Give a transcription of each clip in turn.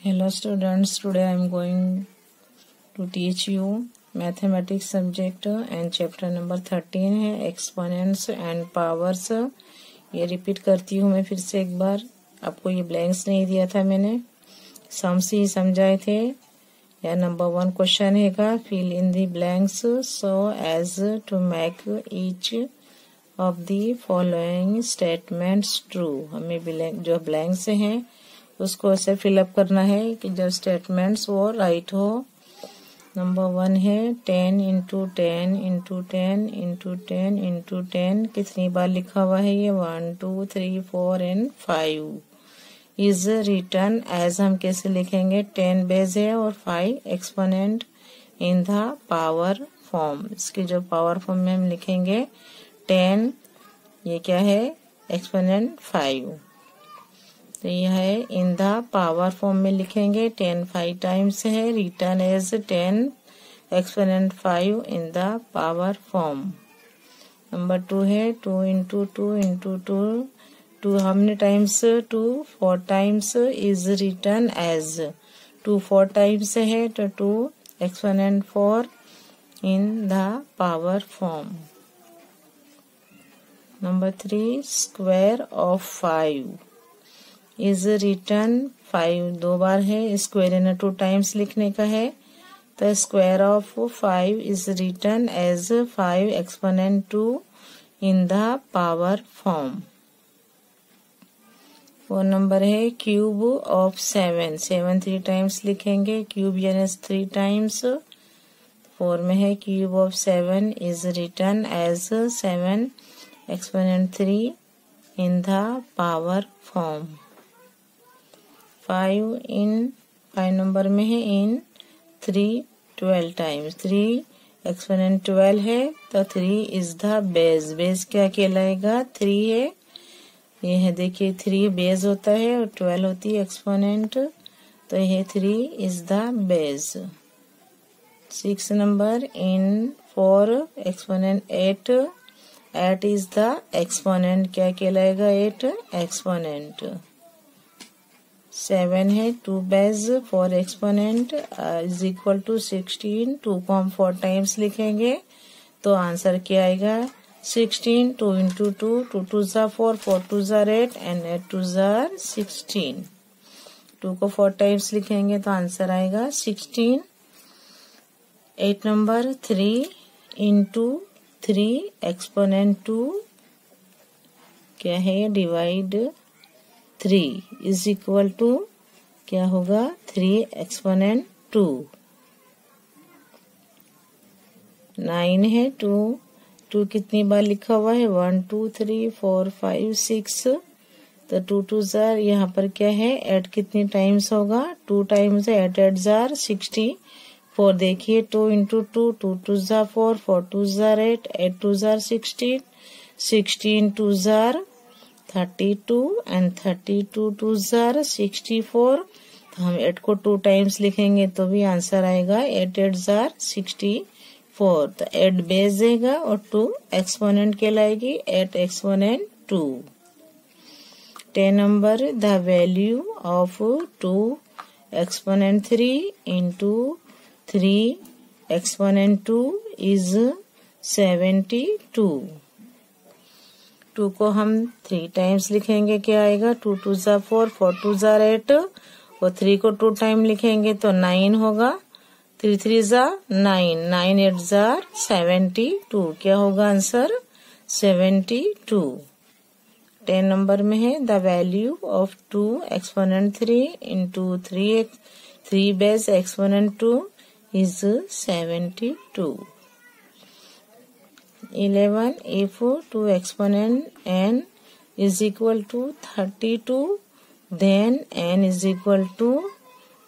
Hello students, today I am going to teach you mathematics subject and chapter number 13 है exponents and powers। ये repeat करती हूँ मैं फिर से एक बार, आपको ये ब्लैंक्स नहीं दिया था मैंने, सम्स ही समझाए थे। या नंबर 1 क्वेश्चन हैगा fill in the blanks so as to make each of the following statements true. हमें जो ब्लैंक्स हैं उसको ऐसे फिलअप करना है कि जो स्टेटमेंट्स वो राइट हो। नंबर 1 है 10 इंटू 10 इंटू 10 इंटू 10 इंटू 10। कितनी बार लिखा हुआ है ये? 1 2 3 4 एंड 5 इज रिटर्न एज। हम कैसे लिखेंगे? 10 बेस है और 5 exponent in the power form. इसकी जो पावर फॉर्म में हम लिखेंगे 10, ये क्या है? एक्सपोनेंट 5। तो यह है इन द पावर फॉर्म में लिखेंगे। 10 5 टाइम्स है, written as 10 exponent 5 in the power form. Number 2 है 2 into 2 into 2। 2 how many times? 2 4 times is written as. 2 4 times है तो 2 exponent 4 in the power form. Number 3 square of 5 is written. 5 2 बार है, square in 2 times लिखने का है, तो square of 5 is written as 5 exponent 2 in the power form. 4 number है cube of 7। 7 3 times लिखेंगे, क्यूब यानी 3 टाइम्स। 4 में है cube of 7 is written as 7 exponent 3 in the power form. 5 number में है इन 3 12 टाइम्स। 3 एक्सपोनेंट 12 है तो 3 इज द बेस। बेस क्या कहलाएगा? 3 है, ये है देखिए 3 बेस होता है और 12 होती है एक्सपोनेंट, तो यह 3 is the base. 6 number in 4 exponent 8। 8 is the exponent, क्या कहलाएगा? 8 एक्सपोनेंट। 7 है 2 base 4 exponent is equal to 16। 2 को हम 4 टाइम्स लिखेंगे तो आंसर क्या आएगा? 16। 2 इंटू 2, 2 2 ज़ा 4, 4 2 ज़ा 8 एंड 8 2 ज़ा 16। 2 को 4 टाइम्स लिखेंगे तो आंसर आएगा 16। 8 नंबर 3 इंटू 3 एक्सपोनेंट 2 क्या है? डिवाइड 3 इज इक्वल टू क्या होगा? 3 एक्सपोनेंट 2। 9 है 2 कितनी बार लिखा हुआ है? 1 2 3 4 5 6, तो 2 2 जार, यहाँ पर क्या है? 8 कितनी टाइम्स होगा? 2 टाइम्स है, 8 8 जार 64। देखिए 2 into 2, 2 2 jar 4, 4 2 jar 8, 8 2 jar 16, 16 2 jar 32 and 32 2 jar 64। तो हम 8 को 2 टाइम्स लिखेंगे तो भी आंसर आएगा 8 8 जार 64। तो 8 बेस देगा और 2 एक्सपोनेंट कहलाएगी 8 exponent 2। 10 number the value of 2 exponent 3 into 3 exponent 2 is 72। 2 को हम 3 टाइम्स लिखेंगे, क्या आएगा? 2 2 ज़ा 4, 4 2 ज़ा 8 और 3 को 2 टाइम लिखेंगे तो 9 होगा। 3 3 ज़ा 9, 9 8 ज़ा 72, क्या होगा आंसर? 72। 10 नंबर में है the value of 2 exponent 3 into 3 base exponent 2 is 72। 11 if 2 exponent n is equal to 32 then n is equal to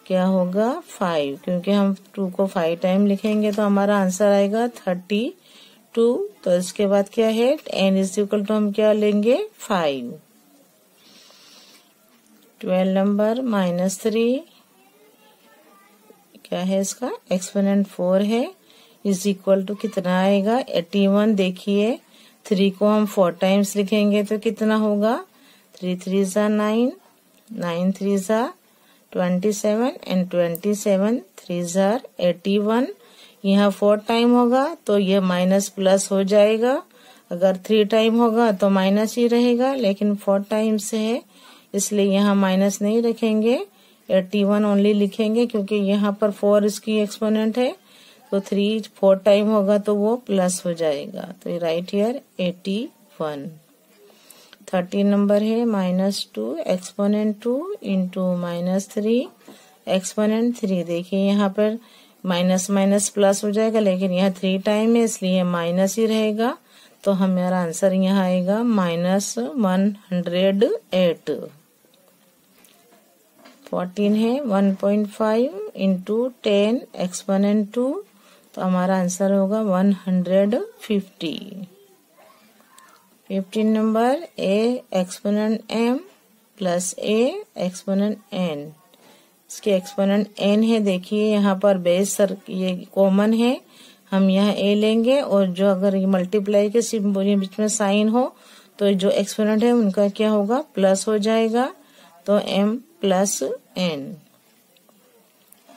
क्या होगा? 5, क्योंकि हम 2 को 5 टाइम लिखेंगे तो हमारा आंसर आएगा 32। तो इसके बाद क्या है? n is equal to हम क्या लेंगे? 5। 12 नंबर -3 क्या है इसका? एक्सपोनेंट 4 है, इज इक्वल टू कितना आएगा? 81। देखिए 3 को हम 4 टाइम्स लिखेंगे तो कितना होगा? 3 3 ज़ा 9, 9 3 ज़ा 27 एंड 27 3 जार 81। यहाँ 4 टाइम होगा तो ये माइनस प्लस हो जाएगा, अगर 3 टाइम होगा तो माइनस ही रहेगा, लेकिन 4 टाइम से है इसलिए यहाँ माइनस नहीं रखेंगे, 81 ओनली लिखेंगे क्योंकि यहाँ पर 4 इसकी एक्सपोनेंट है, तो 3 4 टाइम होगा तो वो प्लस हो जाएगा, तो ये राइट हियर 81। 13 नंबर है -2 एक्सपोनेंट 2 इंटू -3 एक्सपोनेंट 3। देखिए यहाँ पर माइनस माइनस प्लस हो जाएगा, लेकिन यहाँ 3 टाइम है इसलिए माइनस ही रहेगा, तो हमारा आंसर यहाँ आएगा -108। 14 है 1.5 इंटू 10 एक्सपोनेंट 2, तो हमारा आंसर होगा 150। 15 number a exponent m plus a exponent n। इसके एक्सपोनेंट n है, देखिए यहाँ पर बेस सर ये कॉमन है, हम यहाँ a लेंगे और जो अगर ये मल्टीप्लाई के सिंबल बीच में साइन हो तो जो एक्सपोनेंट है उनका क्या होगा, प्लस हो जाएगा, तो m plus n।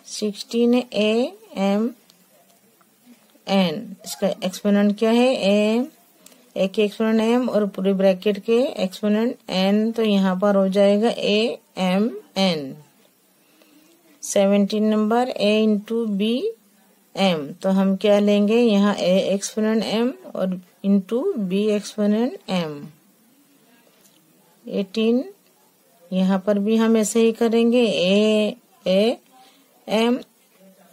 16 a m n, इसका एक्सपोनेंट क्या है a, एक एक्सपोनेंट m और पूरी ब्रैकेट के एक्सपोनेंट n, तो यहाँ पर हो जाएगा a m n। 17 number a into b m, तो हम क्या लेंगे यहाँ a एक्सपोनेंट m और इंटू b एक्सपोनेंट m। 18 यहाँ पर भी हम ऐसे ही करेंगे, a m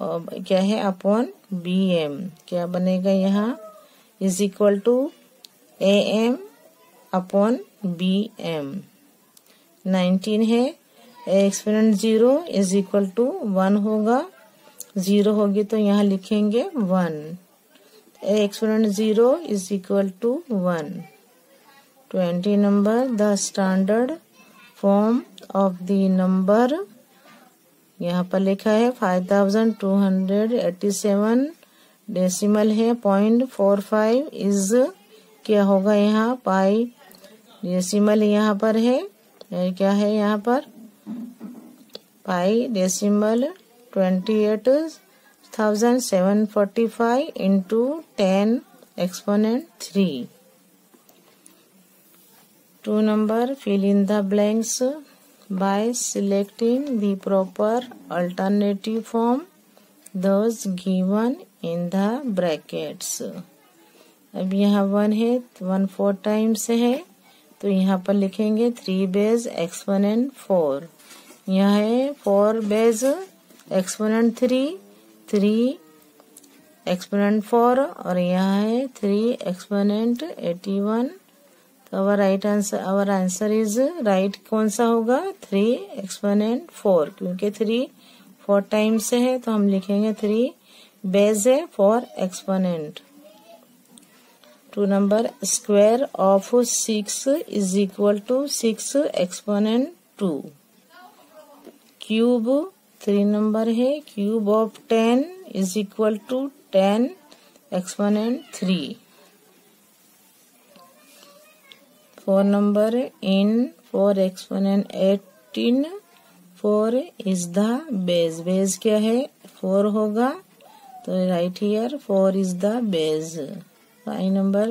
और क्या है अपॉन b m, क्या बनेगा यहाँ is equal to a m upon b m। 19 है a exponent 0 is equal to 1 होगा, 0 होगी तो यहाँ लिखेंगे 1, a exponent 0 is equal to 1। 20 number the standard form of the number, यहाँ पर लिखा है 5287, डेसिमल है 0.45 इज क्या होगा यहाँ पाई, डेसिमल यहाँ पर है, क्या है यहाँ पर pi decimal 28,745 into 10 exponent 3। 2 number fill in the blanks by selecting the proper alternative form those given in the brackets। अब यहाँ 1 है, 1 4 टाइम्स है, तो यहाँ पर लिखेंगे 3 बेस एक्सपोनेंट 4, यहाँ है 4 बेस एक्सपोनेंट 3, 3 एक्सपोनेंट 4 और यहाँ है 3 एक्सपोनेंट 81। तो आवर आंसर इज राइट कौन सा होगा, 3 एक्सपोनेंट 4, क्योंकि 3 4 टाइम्स है तो हम लिखेंगे 3 बेस है 4 exponent. 2 number square of 6 is equal to 6 exponent 2। Cube 3 number है, cube of 10 is equal to 10 exponent 3। 4 number in 4 exponent 18, 4 is the base, base क्या है 4 होगा, तो right here 4 is the base. 5 number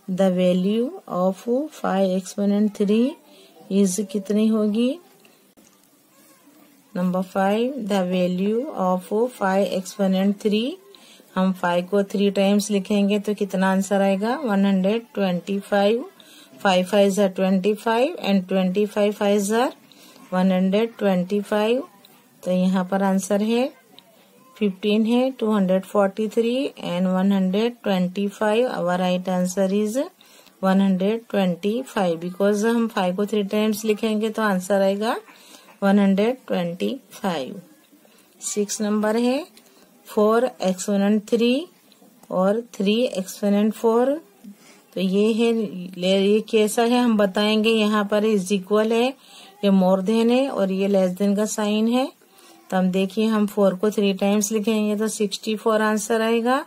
the value of 5 exponent 3 is कितनी होगी, number 5 the value of 5 exponent 3, हम 5 को 3 times लिखेंगे तो कितना आंसर आएगा 125, 5 5 are 25 and 25 5 are 125, तो यहाँ पर आंसर है 15 है 243 and 125, our right answer is 125 because हम 5 को 3 टाइम्स लिखेंगे तो आंसर आएगा 125। 6 नंबर है 4 एक्सपोनेंट 3 और 3 एक्सपोनेंट 4, तो ये है, ये कैसा है हम बताएंगे, यहाँ पर इज इक्वल है, ये मोर देन है और ये लेस देन का साइन है, तो हम देखिए हम 4 को 3 टाइम्स लिखेंगे तो 64 आंसर आएगा,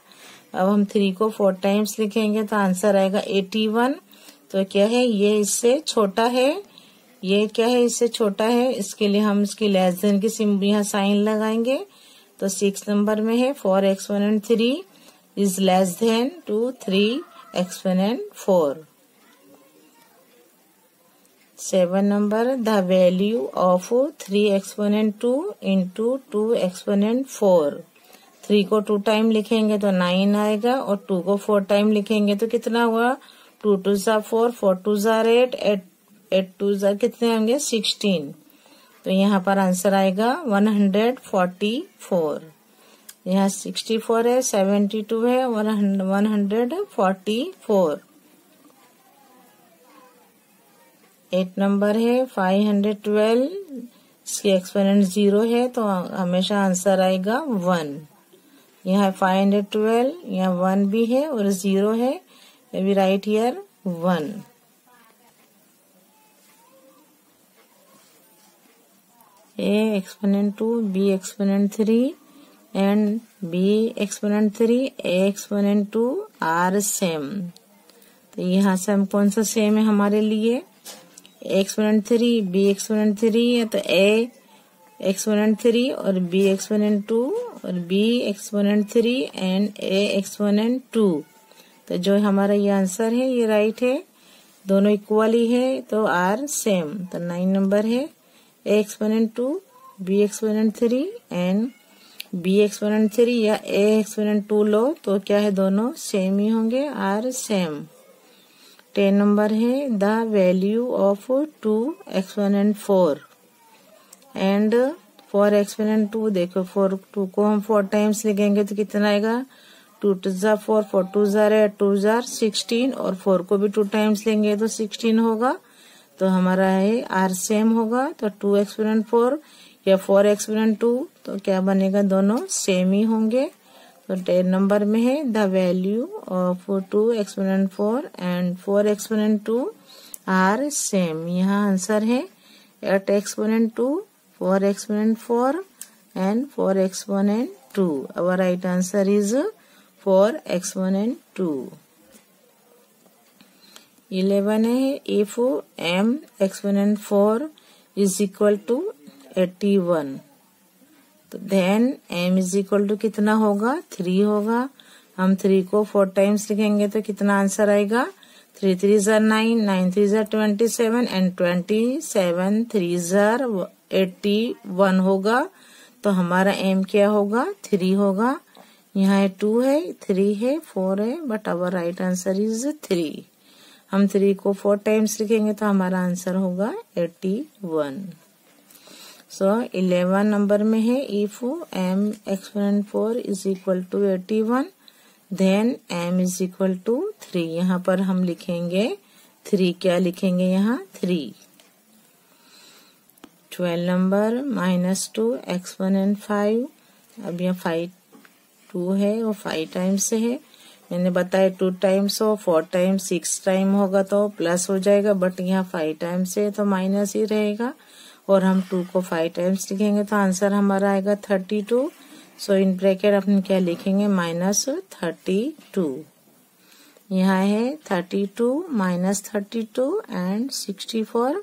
अब हम 3 को 4 टाइम्स लिखेंगे तो आंसर आएगा 81, तो क्या है ये इससे छोटा है, ये क्या है, इससे छोटा है, इसके लिए हम इसकी लेस देन की सिंबल यहाँ साइन लगाएंगे। तो 6 नंबर में है 4 exponent 3 is less than to 3 exponent 4। 7 number the value of 3 exponent 2 into 2 exponent 4। 3 को 2 टाइम लिखेंगे तो 9 आएगा और 2 को 4 टाइम लिखेंगे तो कितना हुआ, 2 2 ज़ा 4, 4 2 ज़ा 8, 8 2 ज़ा कितने होंगे 16। तो यहाँ पर आंसर आएगा 144। यहाँ 64 है, 72 है, 144। 8 नंबर है 512, इसके एक्सपोनेंट 0 है तो हमेशा आंसर आएगा 1। यहाँ 512, यहाँ 1 भी है और 0 है, we write here 1। A exponent 2, B exponent 3 and B exponent 3, A exponent 2 are same। तो यहाँ से हम कौन सा सेम है हमारे लिए, A exponent 3, B exponent 3 है तो A exponent 3 और B exponent 2 और B exponent 3 and A exponent 2। तो जो हमारा ये आंसर है ये राइट है, दोनों इक्वल ही है तो आर सेम। तो 9 नंबर है A exponent 2, B exponent 3 and B exponent 3 या A exponent 2 लो तो क्या है, दोनों सेम ही होंगे, आर सेम। 10 नंबर है the value of 2 exponent 4 and 4 exponent 2। देखो 2 को हम 4 टाइम्स लिखेंगे तो कितना आएगा, 2 2 ज़ा 4, 4 2 ज़ा 8, 2 ज़ा 16 और 4 को भी 2 टाइम्स लेंगे तो 16 होगा। तो हमारा है आर सेम होगा। तो 2 एक्सपोनेंट 4 या 4 एक्सपोनेंट 2 तो क्या बनेगा, दोनों सेम ही होंगे। तो 10 नंबर में है the value of 2 exponent 4 and 4 exponent 2 are same. यहाँ आंसर है 8 exponent 2, 4 exponent 4 and 4 exponent 2। Our right answer is 4 exponent 2। 11 है if m exponent 4 is equal to 81 तो then m is equal to कितना होगा, 3 होगा। हम 3 को 4 टाइम्स लिखेंगे तो कितना आंसर आएगा, 3 3 ज़ा 9, 9 3 ज़ा 27 एंड 27 3 ज़ा 81 होगा। तो हमारा m क्या होगा, 3 होगा। यहाँ 2 है, 3 है, 4 है, but our right answer is 3। हम 3 को 4 टाइम्स लिखेंगे तो हमारा आंसर होगा 81। सो 11 नंबर में है if m exponent 4 is equal to 81 then m is equal to 3। यहाँ पर हम लिखेंगे 3, क्या लिखेंगे यहाँ 3। 12 नंबर -2 एक्सपोनेंट 5। अब यहाँ 5 2 है और 5 टाइम्स से है, मैंने बताया 2 टाइम्स हो, 4 टाइम्स 6 टाइम होगा तो प्लस हो जाएगा, बट यहाँ 5 टाइम्स है तो माइनस ही रहेगा। और हम 2 को 5 टाइम्स लिखेंगे तो आंसर हमारा आएगा 32। सो इन ब्रैकेट अपन क्या लिखेंगे, -32। यहाँ है 32 -32 and 64,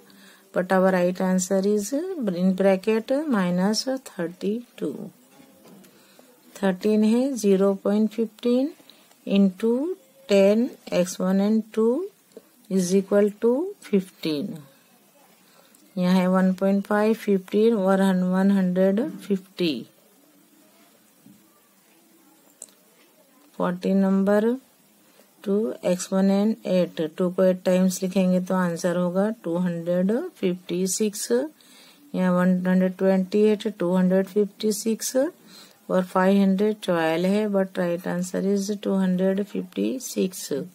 but our right answer is in bracket -32। 13 है 0.15 into 10 exponent 2 is equal to 15। यहाँ है 1.5, 15 और 150। 14 नंबर 2 एक्सपोनेंट 8। 2 को 8 टाइम्स लिखेंगे तो आंसर होगा 256। यहाँ 128, 256 और 512 है, but right answer is 256।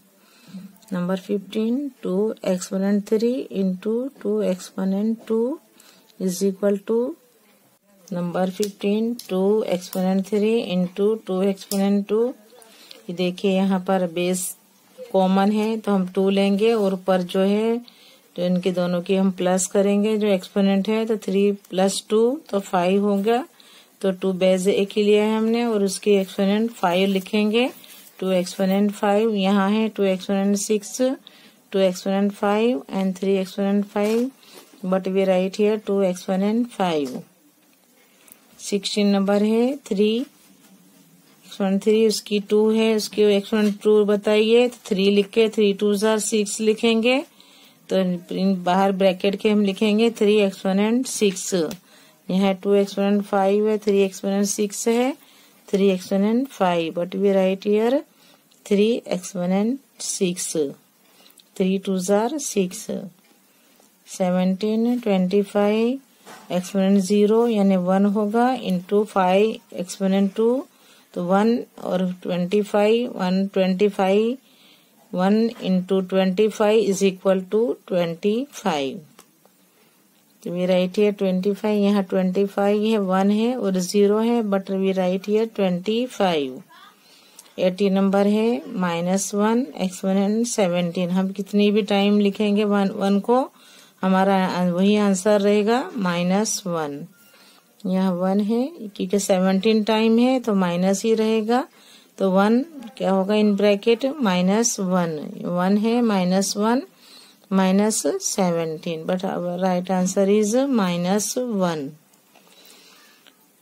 Number 15 2 exponent 3 into 2 exponent 2 is equal to number 15 2 exponent 3 into 2 exponent 2। ये देखिए यहाँ पर बेस कॉमन है तो हम 2 लेंगे और ऊपर जो है तो इनके दोनों की हम प्लस करेंगे। जो एक्सपोनेंट है तो 3 + 2 तो 5 होगा। तो 2 बेस एक ही लिया है हमने और उसकी एक्सपोनेंट 5 लिखेंगे। 2 एक्सपोनेंट 5 यहाँ है, 2 exponent 6, 2 exponent 5 and 3 exponent 5 but we write here 2 exponent 5. 16 number है 3 एक्सपोनेंट 3, उसकी 2 है, उसकी एक्सपोनेंट 2 बताइए, तो 3 लिख के 3 2 6 लिखेंगे, तो बाहर ब्रैकेट के हम लिखेंगे 3 एक्सपोनेंट 6. यहाँ 2 एक्सपोनेंट 5 है, 3 एक्सपोनेंट 6 है, 3 exponent 5, but we write here 3 exponent 6. 3 2 6. 17 25 exponent 0 यानी 1 होगा, इंटू 5 एक्सपोनेंट 2, तो 1 और 25 1 इंटू 25 इज इक्वल टू 25. तो वी राइट हियर 25. यहाँ 25 है, 1 है और 0 है, but we write here 25. 80 number है -1 एक्सपोनेंट 17. हम कितनी भी टाइम लिखेंगे 1 को, हमारा वही आंसर रहेगा -1. यहाँ 1 है क्योंकि 17 टाइम है तो माइनस ही रहेगा, तो 1 क्या होगा इन ब्रैकेट -1. 1 है -1 -17, बट राइट आंसर इज -1.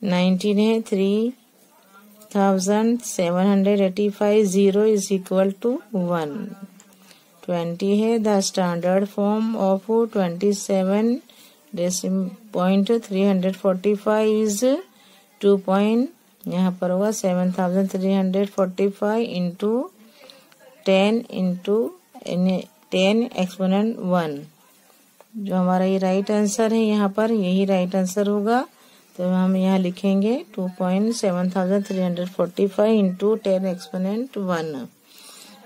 19 है 3785 0 इज इक्वल टू 1. 20 है the standard form of 27.345 is 2. यहाँ पर होगा 7345 इंटू 10 एक्सपोनेंट 1. जो हमारा ये राइट आंसर है, यहाँ पर यही राइट आंसर होगा, तो हम यहाँ लिखेंगे 2.7345 into 10 exponent 1.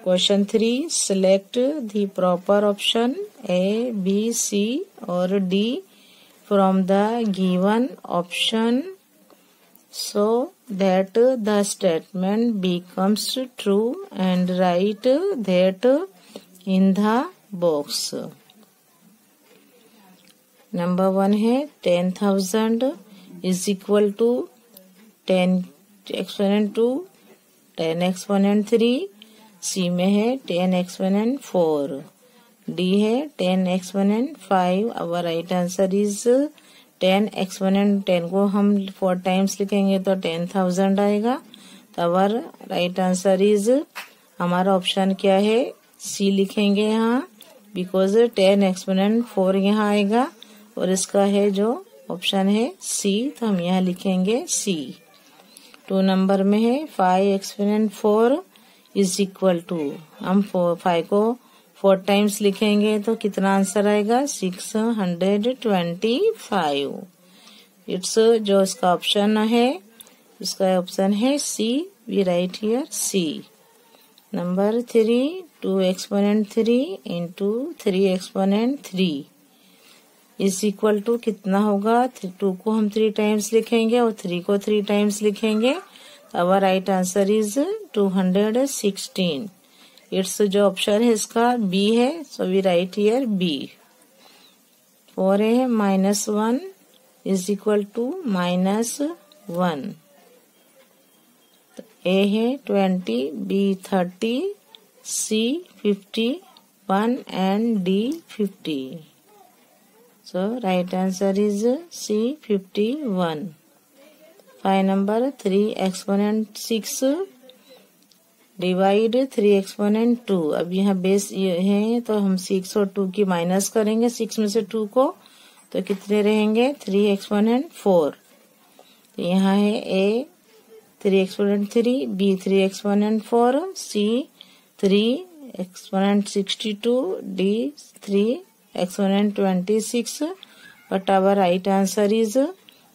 Question 3, select the proper option A, B, C और D from the given option so that the statement becomes true and write that in the box. Number 1 है 10,000 is equal to 10 exponent 2, 10 exponent 3. C में है 10 exponent 4. D है 10 exponent 5. Our right answer is 10 exponent 10 को हम 4 times लिखेंगे तो 10,000 आएगा. तो अवर राइट आंसर इज हमारा ऑप्शन क्या है, C लिखेंगे यहाँ, बिकॉज 10 एक्सपोनेंट 4 यहाँ आएगा और इसका है जो ऑप्शन है C, तो हम यहाँ लिखेंगे C. 2 नंबर में है 5 एक्सपोनेंट 4 इज इक्वल टू, हम 5 को 4 टाइम्स लिखेंगे तो कितना आंसर आएगा 625. इट्स जो इसका ऑप्शन है, इसका ऑप्शन है C. We write here C. Number 3, 2 exponent 3 into 3 exponent 3 is equal to कितना होगा, 2 को हम 3 टाइम्स लिखेंगे और 3 को 3 टाइम्स लिखेंगे. Our right answer is 216. It's जो ऑप्शन है इसका B है, so we write here B. 4 है -1 इज इक्वल टू -1. A है 20, B 30, C 51 and D 50. So right answer is C 51. 5 number 3 exponent 6 divide 3 exponent 2. अब यहाँ बेस ये है तो हम 6 और 2 की माइनस करेंगे, 6 में से 2 को, तो कितने रहेंगे 3 एक्सपोनेंट 4. तो यहाँ है A 3 exponent 3, B 3 exponent 4, C 3 exponent 62, D 3 exponent 26. But our right answer is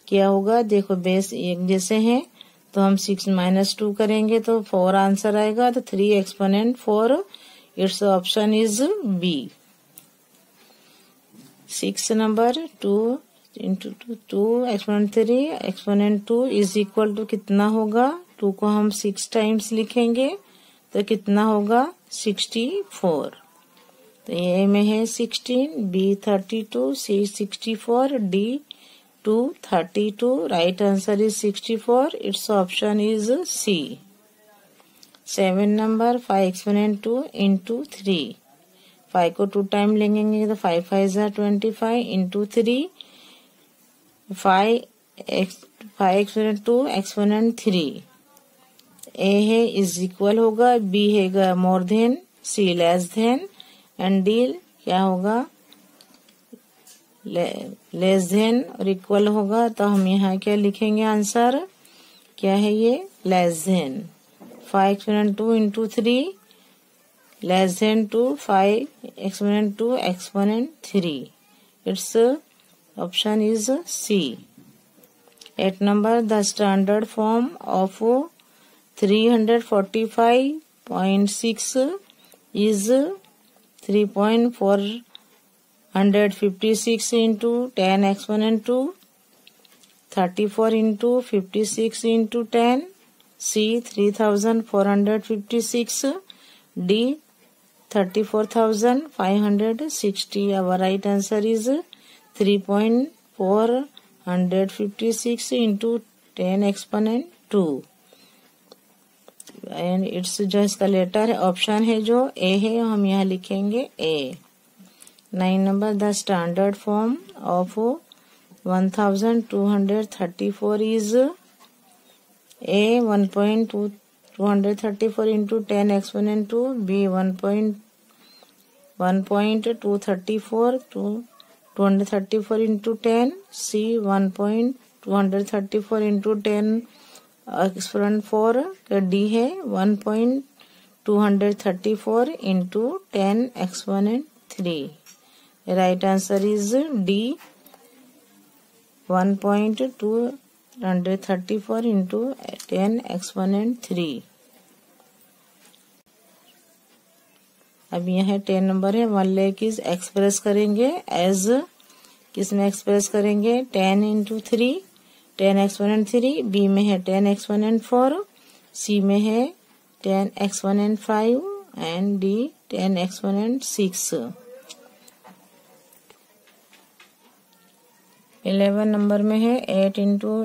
क्या होगा, देखो बेस एक जैसे है तो हम 6 - 2 करेंगे तो 4 आंसर आएगा, तो 3 exponent 4. It's option is B. 6 number 2 into 2 exponent 3 exponent 2 is equal to कितना होगा, 2 को हम 6 टाइम्स लिखेंगे तो कितना होगा 64. तो ए में है 16, B 32, C 64, D 232. Right answer is 64. It's option is C. 7 number 5 exponent 2 into 3 5 को 2 टाइम लेंगे तो 5 5 25 इंटू 3 5 एक्सपोनेंट 2 एक्सपोनेंट 3 ए है इज इक्वल होगा, बी है more than, C less than and D क्या होगा लेस देन और इक्वल होगा। तो हम यहाँ क्या लिखेंगे आंसर क्या है ये less than 5 exponent 2 into 3 less than 2 5 exponent 2 exponent 3 it's option is C. 8 number the standard form of 345.6 is 3.456 into 10 exponent 2 34 into 56 into 10 C 3456 D 34,560. Our right answer is 3.456 into 10 exponent 2 and it's जो इसका letter है option है जो ए है हम यहाँ लिखेंगे A. 9 number the standard form of 1234 is A 1.234 into 10 exponent 2 B 1.234 234 into 10 C 1.234 into 10 exponent 4 का डी है 1.234 into 10 exponent 3। Right answer is D 1.234 into 10 exponent 3। अब यह 10 नंबर है 1 लाख इज एक्सप्रेस करेंगे एज किस में एक्सप्रेस करेंगे 10 इंटू 3 10 एक्सपोनेंट 3 बी में है 10 एक्सपोनेंट 4 सी में है 10 exponent 5 and D 10 exponent 6। 11 number में है 8 into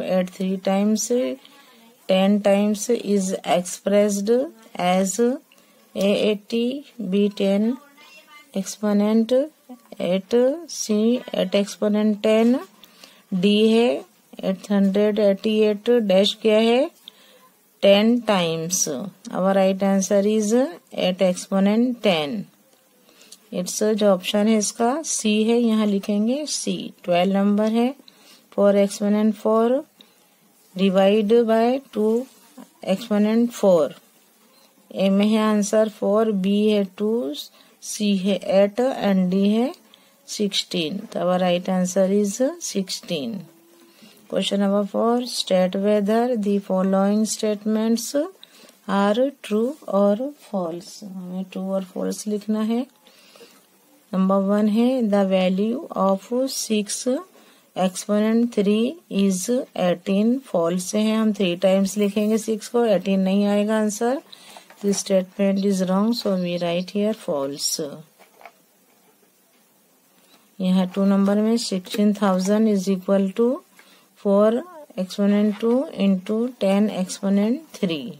8 3 times 10 times is expressed as A80 B 10 exponent 8 C 8 exponent 10 D है 888 डैश क्या है 10 times. Our right answer is 8 exponent 10। It's जो ऑप्शन है इसका सी है यहाँ लिखेंगे सी। 12 नंबर है 4 एक्सपोनेंट 4 डिवाइड बाय 2 एक्सपोनेंट 4 ए में है आंसर 4 बी है 2 सी है 8 एंड डी है 16। तो our right answer is 16। Question number 4 state whether the following statements are true और फॉल्स। हमें ट्रू और फॉल्स लिखना है। नंबर 1 है the value of 6 exponent 3 is 18 false है। हम 3 टाइम्स लिखेंगे 6 को 18 नहीं आएगा answer. This statement is wrong so we write here false. यहाँ 2 नंबर में 16,000 is equal to 4 exponent 2 into 10 exponent 3।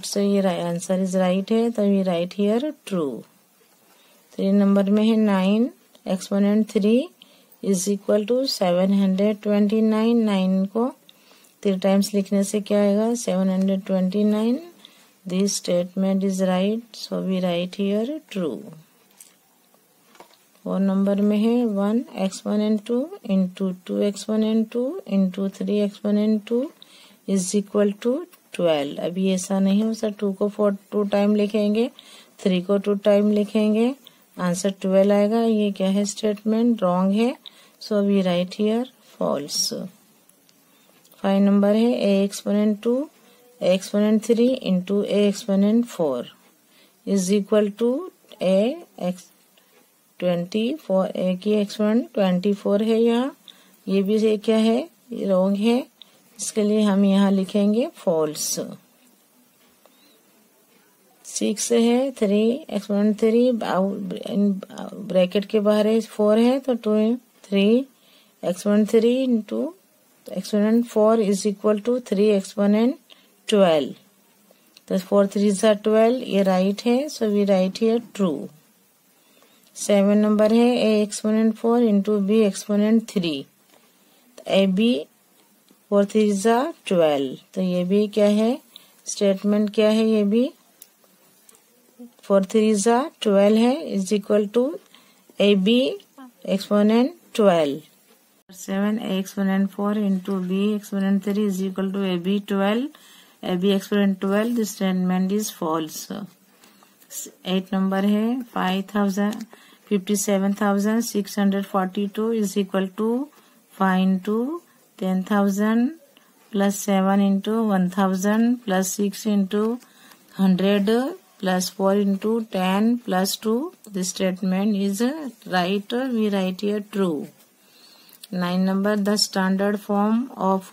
So ये आंसर इज राइट है तो we write here true. 3 number में है 9 एक्सपोनेंट 3 इज इक्वल टू 729। 9 को 3 टाइम्स लिखने से क्या आएगा 729। This statement is right so we write here true. 4 number में है 1 exponent 2 into 2 exponent 2 into 3 exponent 2 is equal to 12। अभी ऐसा नहीं हो सकता 2 को 2 टाइम लिखेंगे 3 को 2 टाइम लिखेंगे आंसर 12 आएगा। ये क्या है स्टेटमेंट रॉन्ग है so we write here false. 5 number है a exponent 2 a exponent 3 into a exponent 4 is equal to a x 24 a की एक्सपोनेंट 24 है। यहाँ ये भी से क्या है रॉन्ग है इसके लिए हम यहाँ लिखेंगे फॉल्स। 6 है 3 एक्सपोनेंट 3 ब्रैकेट के बाहर है 4 है तो 3 exponent 3 into exponent 4 is equal to 3 exponent 12। तो 4 3 12, ये राइट है, so we write here true. 7 number है a exponent 4 into b exponent 3। तो ए बी 4 3 12, तो ये भी क्या है, स्टेटमेंट क्या है, ये भी 4 3 12 है, is equal to a b exponent 12। 7 a exponent 4 into b exponent 3 is equal to ab 12, ab exponent 12, this statement is false। 8 number है 57,642 is equal to 5 into 10,000 plus 7 into 1,000 plus 6 into 100 plus 4 into 10 plus 2, this statement is right, we write here true। 9 number, the standard form of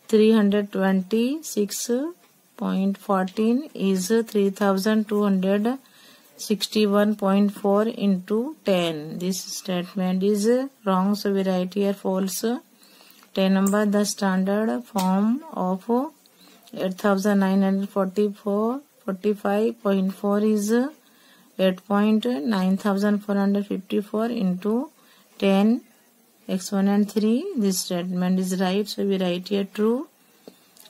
326.14 is 3261.4 into 10. This statement is wrong, so we write here false। 10 number, the standard form of 8945.4 is 8.9454 into 10 exponent 3, this statement is right, so we write here true।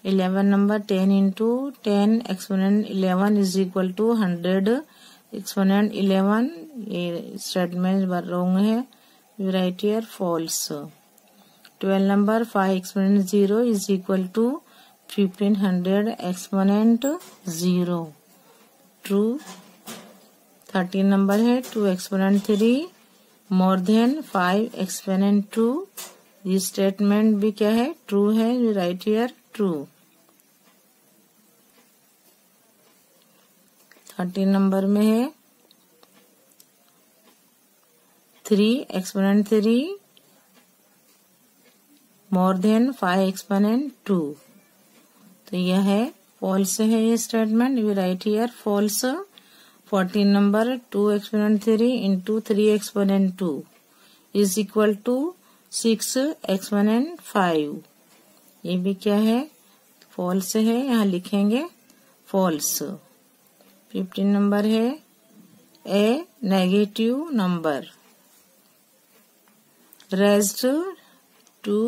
11 number, 10 into 10 exponent 11 is equal to 100 exponent 11, ये statement wrong है, we write here false। 12 number, 5 exponent 0 is equal to 1500 exponent 0, true। 13 number है 2 exponent 3 more than 5 exponent 2, ये statement भी क्या है, true है, we write here true. 13 number में है 3 exponent 3 more than 5 exponent 2, तो यह है फॉल्स है, ये statement, we write here false. 14 number, 2 exponent 3 into 3 exponent 2 is equal to 6 exponent 5, ये भी क्या है, फॉल्स है, यहाँ लिखेंगे फॉल्स। 15 number है a negative number raised to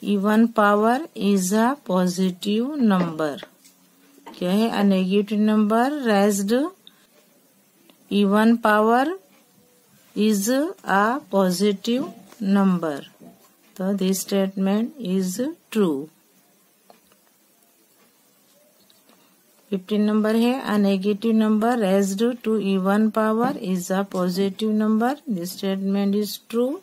even power is a positive number, क्या है, a negative number raised even power is a positive number, so this statement is true। 15 number है a negative number raised to even power is a positive number, this statement is true।